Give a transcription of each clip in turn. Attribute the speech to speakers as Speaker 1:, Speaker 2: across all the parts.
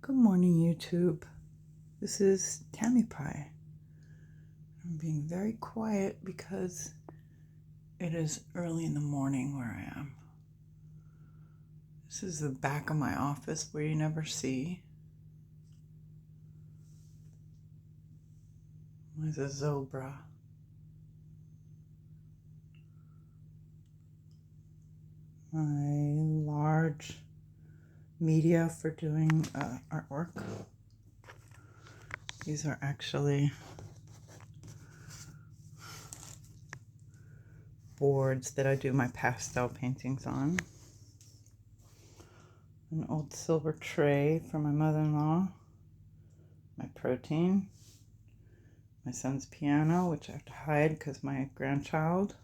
Speaker 1: Good morning, YouTube. This is Tammy Pie. I'm being very quiet because it is early in the morning where I am. This is the back of my office where you never see. There's a zebra. My large media for doing artwork. These are actually boards that I do my pastel paintings on. An old silver tray for my mother-in-law. My protein. My son's piano, which I have to hide because my grandchild.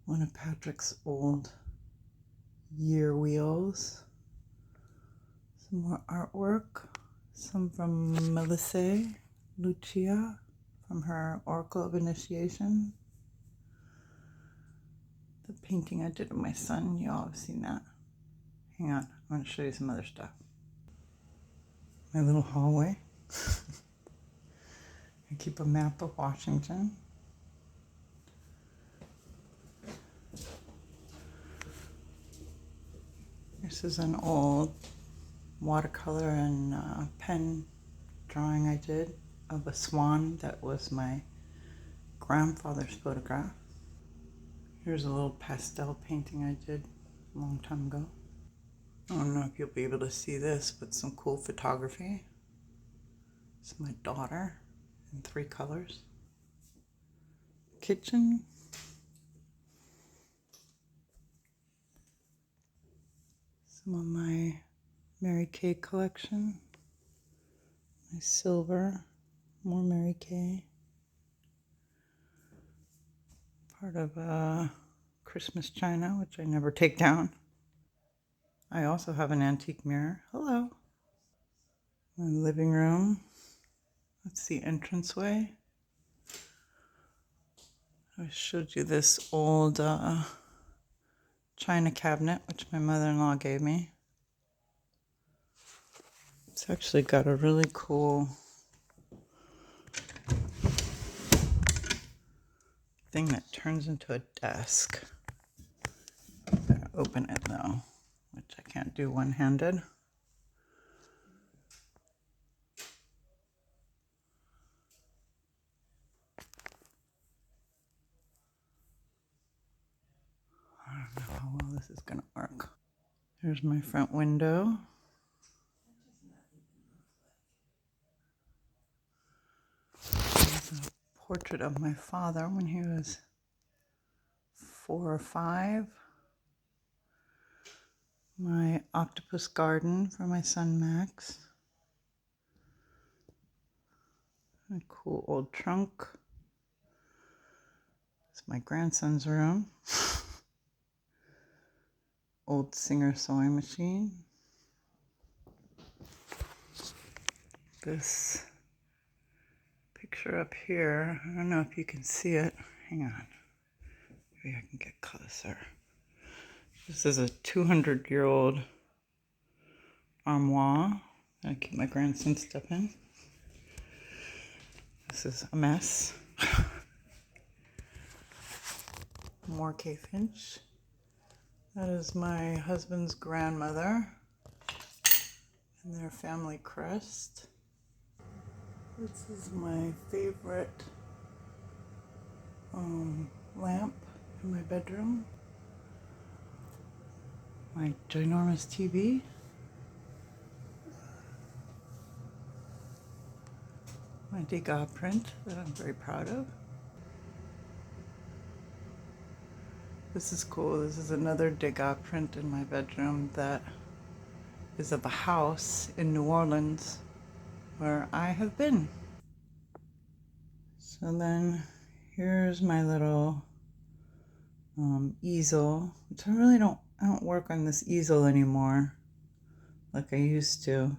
Speaker 1: One of Patrick's old year wheels. Some more artwork. Some from Melissa Lucia from her Oracle of Initiation. The painting I did of my son, you all have seen that. Hang on, I want to show you some other stuff. My little hallway. I keep a map of Washington. This is an old watercolor and pen drawing I did of a swan that was my grandfather's photograph. Here's a little pastel painting I did a long time ago. I don't know if you'll be able to see this, but some cool photography. It's my daughter in 3 colors. Kitchen. Some of my Mary Kay collection. My silver, more Mary Kay. Part of Christmas china, which I never take down. I also have an antique mirror. Hello. My living room. That's the entranceway. I showed you this old china cabinet, which my mother-in-law gave me. It's actually got a really cool thing that turns into a desk. I'm gonna open it though, which I can't do one-handed. I don't know how well this is gonna work. There's my front window. There's a portrait of my father when he was 4 or 5. My octopus garden for my son Max. A cool old trunk. It's my grandson's room. Old Singer sewing machine. This picture up here, I don't know if you can see it. Hang on. Maybe I can get closer. This is a 200-year-old armoire that I keep my grandson's stuff in. This is a mess. More Kay Finch. That is my husband's grandmother and their family crest. This is my favorite lamp in my bedroom. My ginormous TV. My Degas print that I'm very proud of. This is cool. This is another Degas print in my bedroom that is of a house in New Orleans where I have been. So then here's my little easel, which I don't work on this easel anymore like I used to,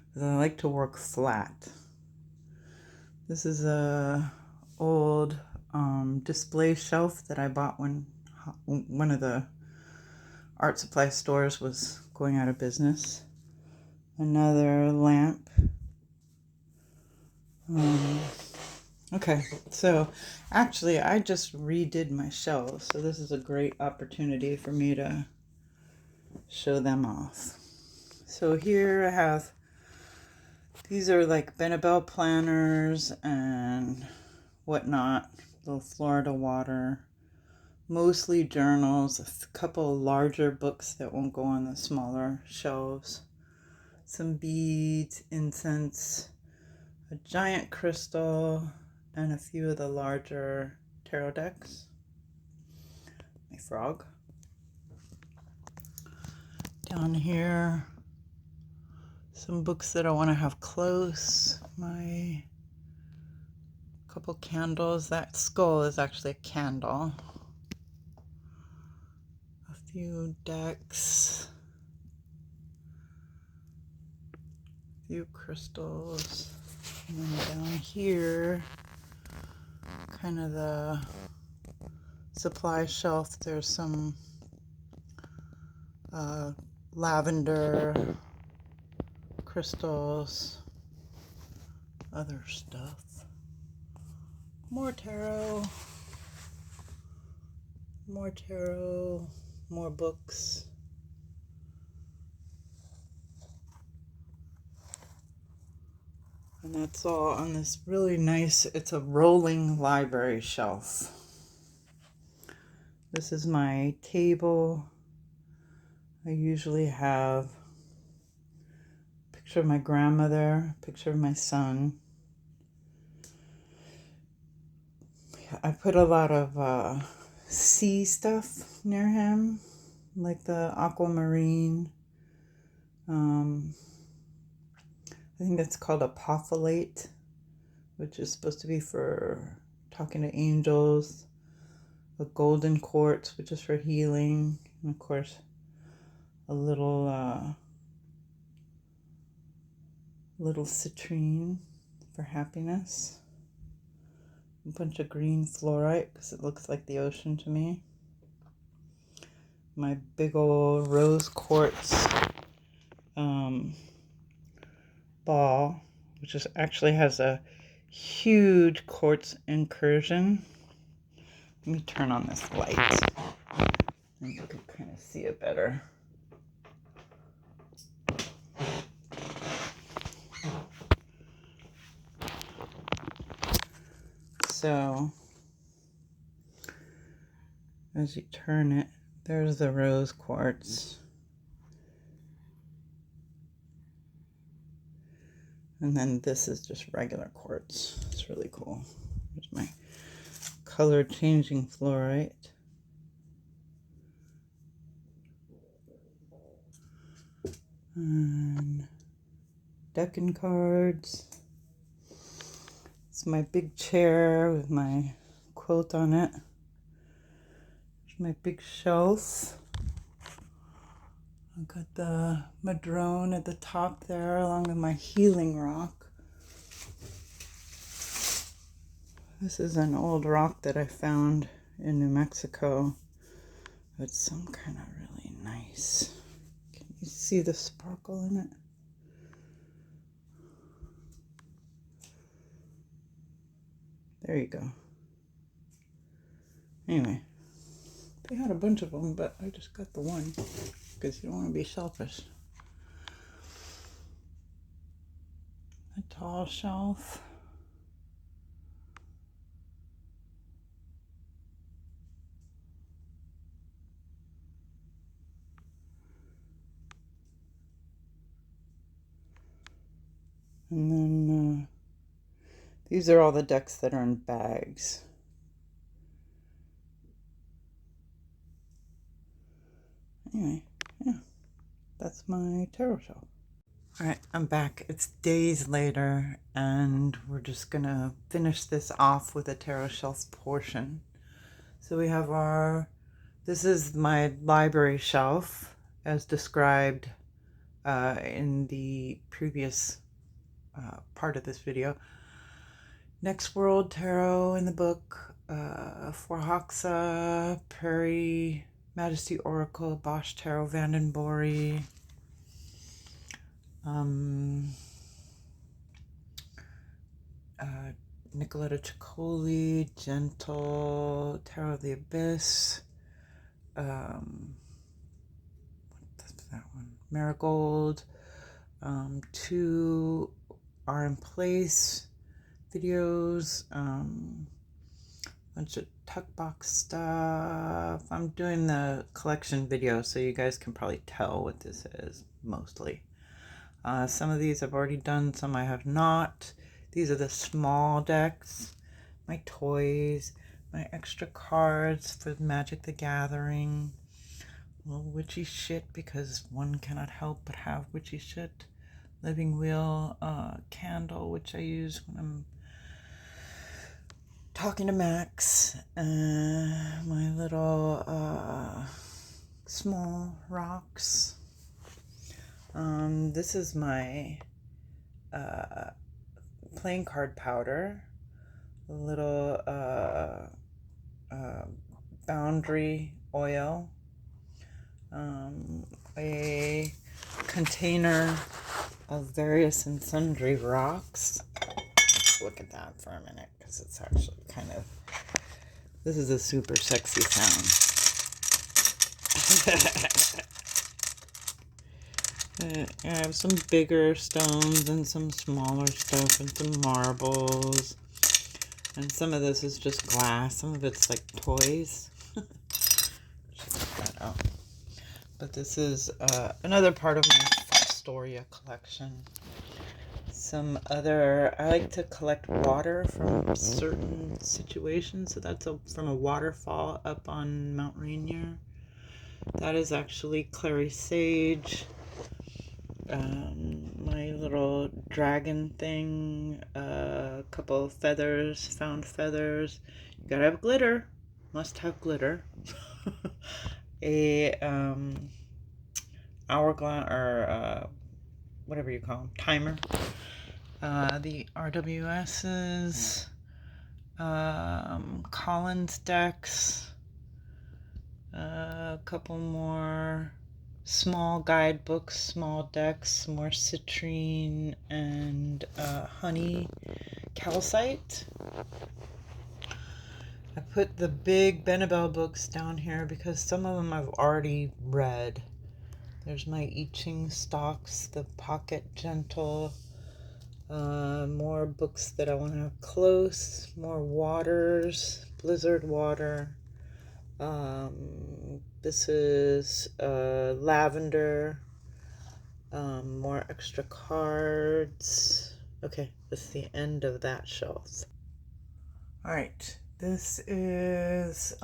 Speaker 1: because I like to work flat. This is a old display shelf that I bought when one of the art supply stores was going out of business. another lamp. Okay, so actually I just redid my shelves, so this is a great opportunity for me to show them off. So here I have, these are like Benebell planners and whatnot, little Florida water, mostly journals, a couple larger books that won't go on the smaller shelves, some beads, incense, a giant crystal, and a few of the larger tarot decks. My frog. Down here, some books that I want to have close. My couple candles. That skull is actually a candle. A few decks. A few crystals. And then down here, kind of the supply shelf, there's some lavender crystals, other stuff. More tarot, more books. And that's all on this really nice, it's a rolling library shelf. This is my table. I usually have a picture of my grandmother, a picture of my son. I put a lot of sea stuff near him, like the aquamarine. I think that's called apophyllite, which is supposed to be for talking to angels. A golden quartz, which is for healing. And of course, a little citrine for happiness. A bunch of green fluorite because it looks like the ocean to me. My big old rose quartz ball, which is actually has a huge quartz incursion. Let me turn on this light and you can kind of see it better. So as you turn it, there's the rose quartz. And then this is just regular quartz. It's really cool. Here's my color changing fluorite. And decking cards. It's my big chair with my quilt on it. There's my big shelf. I've got the madrone at the top there along with my healing rock. This is an old rock that I found in New Mexico. It's some kind of really nice. Can you see the sparkle in it? There you go. Anyway, they had a bunch of them, but I just got the one because you don't want to be selfish. A tall shelf. And then these are all the decks that are in bags. Anyway, yeah, that's my tarot shelf. All right, I'm back. It's days later, and we're just gonna finish this off with a tarot shelf portion. So we have this is my library shelf as described in the previous part of this video. Next World Tarot in the book, For Hoxa, Prairie, Majesty Oracle, Bosch Tarot, Vanden Borre, Um, Nicoletta Ciccoli, Gentle, Tarot of the Abyss. What's that one? Marigold. 2 Are in Place videos. Bunch of tuck box stuff. I'm doing the collection video, so you guys can probably tell what this is mostly. Some of these I've already done, some I have not. These are the small decks, my toys, my extra cards for Magic the Gathering. A little witchy shit, because one cannot help but have witchy shit. Living Wheel candle, which I use when I'm talking to Max. My little small rocks. This is my playing card powder, a little boundary oil, a container of various and sundry rocks. Let's look at that for a minute, because it's actually kind of, this is a super sexy sound. I have some bigger stones and some smaller stuff and some marbles. And some of this is just glass. Some of it's like toys. Should get that out. But this is another part of my Fostoria collection. Some other, I like to collect water from certain situations. So that's from a waterfall up on Mount Rainier. That is actually clary sage. My little dragon thing, a couple of feathers, found feathers. You gotta have glitter, must have glitter. A hourglass, or whatever you call them, timer. The RWS's, Collins decks, a couple more small guidebooks, small decks, more citrine and honey calcite. I put the big Benebell books down here because some of them I've already read. There's my I Ching stocks, the Pocket Gentle, more books that I want to have close, more waters, Blizzard Water. This is lavender, more extra cards. Okay, this is the end of that shelf. All right, this is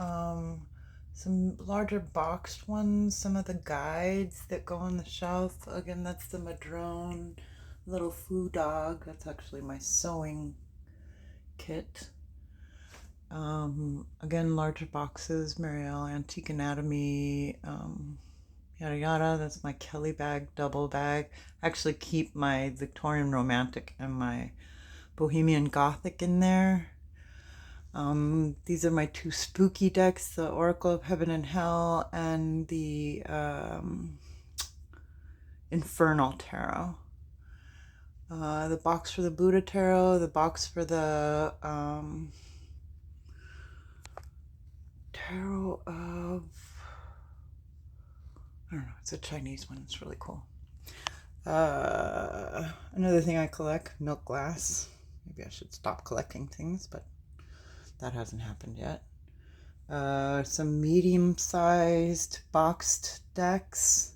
Speaker 1: some larger boxed ones, some of the guides that go on the shelf. Again, that's the Madrone little foo dog. That's actually my sewing kit. Again, larger boxes, Marielle Antique Anatomy, yada yada. That's my Kelly bag, double bag. I actually keep my Victorian Romantic and my Bohemian Gothic in there. These are my 2 spooky decks, the Oracle of Heaven and Hell and the Infernal Tarot. The box for the Buddha Tarot, the box for the Tarot of, I don't know, it's a Chinese one, it's really cool. Another thing I collect, milk glass. Maybe I should stop collecting things, but that hasn't happened yet. Some medium-sized boxed decks.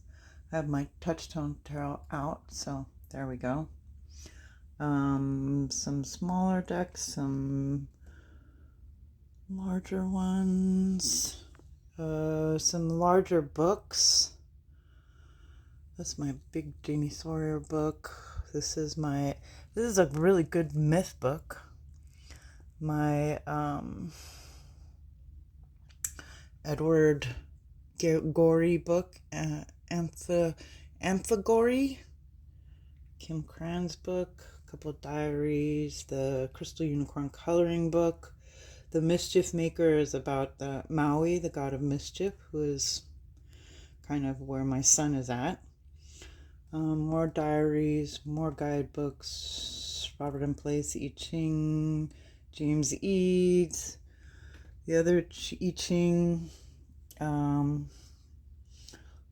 Speaker 1: I have my Touchstone Tarot out, so there we go. Some smaller decks, some larger ones, some larger books. That's my big Jamie Sawyer book. This is a really good myth book. My Edward Gorey book, Amphigory, Kim Cran's book, a couple of diaries, the Crystal Unicorn coloring book. The Mischief Maker is about the Maui, the god of mischief, who is kind of where my son is at. More diaries, more guidebooks, Robert and Place, I Ching, James Eads, the other I Ching,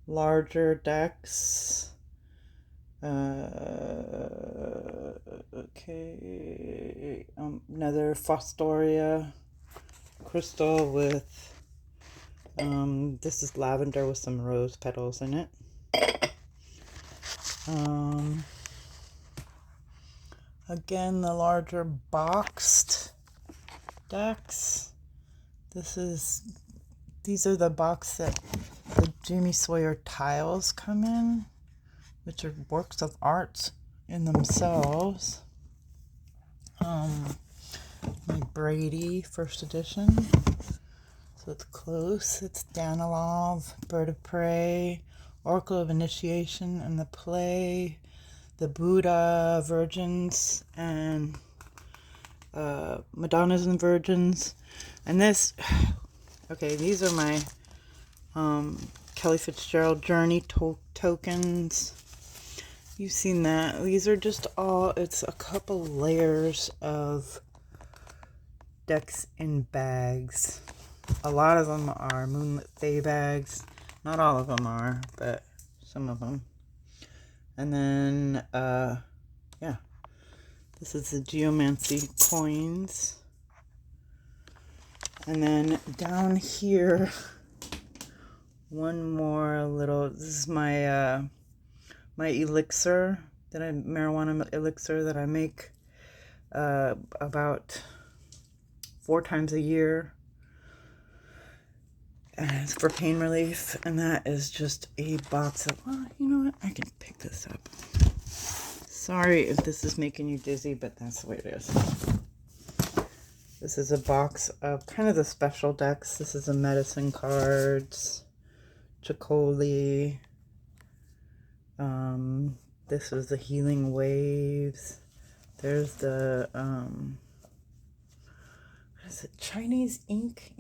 Speaker 1: larger decks. Okay, another Fostoria crystal with, this is lavender with some rose petals in it. Again, the larger boxed decks. These are the box that the Jamie Sawyer tiles come in, which are works of art in themselves. My Brady first edition. So it's close. It's Danilov, Bird of Prey, Oracle of Initiation, and the Play, the Buddha Virgins, and Madonnas and Virgins. And this, okay, these are my Kelly Fitzgerald Journey tokens. You've seen that. These are just all, it's a couple layers of decks in bags. A lot of them are Moonlit Fae bags. Not all of them are, but some of them. And then, yeah. This is the Geomancy coins. And then down here, one more little, this is my my elixir, marijuana elixir that I make about 4 times a year. And it's for pain relief, and that is just a box of, well, you know what, I can pick this up. Sorry if this is making you dizzy, but that's the way it is. This is a box of kind of the special decks. This is the medicine cards, Chicoli. This is the healing waves. There's the, what is it? Chinese ink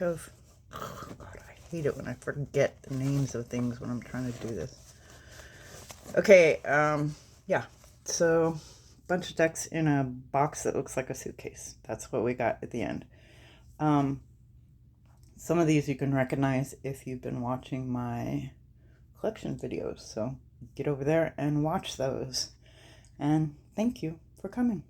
Speaker 1: of, oh God, I hate it when I forget the names of things when I'm trying to do this. Okay, yeah, so bunch of decks in a box that looks like a suitcase. That's what we got at the end. Some of these you can recognize if you've been watching my collection videos, so get over there and watch those. And thank you for coming.